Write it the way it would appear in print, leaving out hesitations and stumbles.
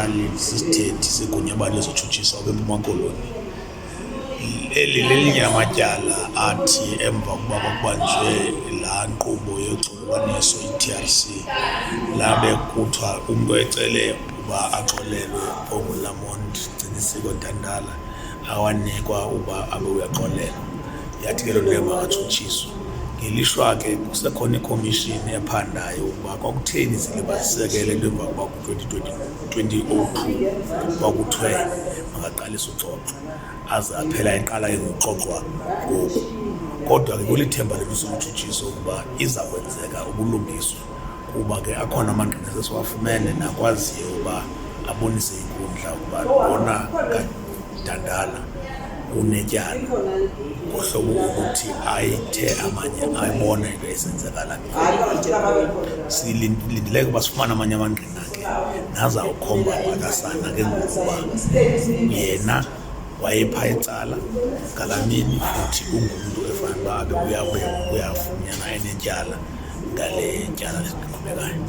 sihlali sisithethi segunyabane lezotshutshiswa eMpuma Koloni. Eli lelinye lamatyala athi emva kokuba kubanjwe laa nkqubo yoxolelwaniso i-TRC labe kuthiwa umntu ecele uba axolelwe onguLamonde Gcinisiko Ntantala awanikwa uba abe uyaxolelwa. Yathi ke loo nto makatshutshisiwe. Ngelishwa ke kusekhona ikomishini ephandayo ukuba kwakutheni zilibazisekele into emva kuba ku-2002 kwakuthiwe makaqalise uxoxo aze aphela eqala enguxoxwa ngoku. Kodwa ke kulithemba lethu lokutshutshiswa ukuba iza kwenzeka ubulungiswa kuba ke akhona amangqina esesiwafumene nakwaziyo uba abonise inkundla ukuba lona kaNtantala unetyala ngohlobo ukuthi ayithe amanye ayibona into esenzekala. Silindile ukuba sifumane amanye amangqina ke nazawukhomba wakasana ke ngokuba yena wayepha icala ngalamini futhi ungumntu efanele uba abe uyafunyana enetyala ngale tyala liqhubekayo.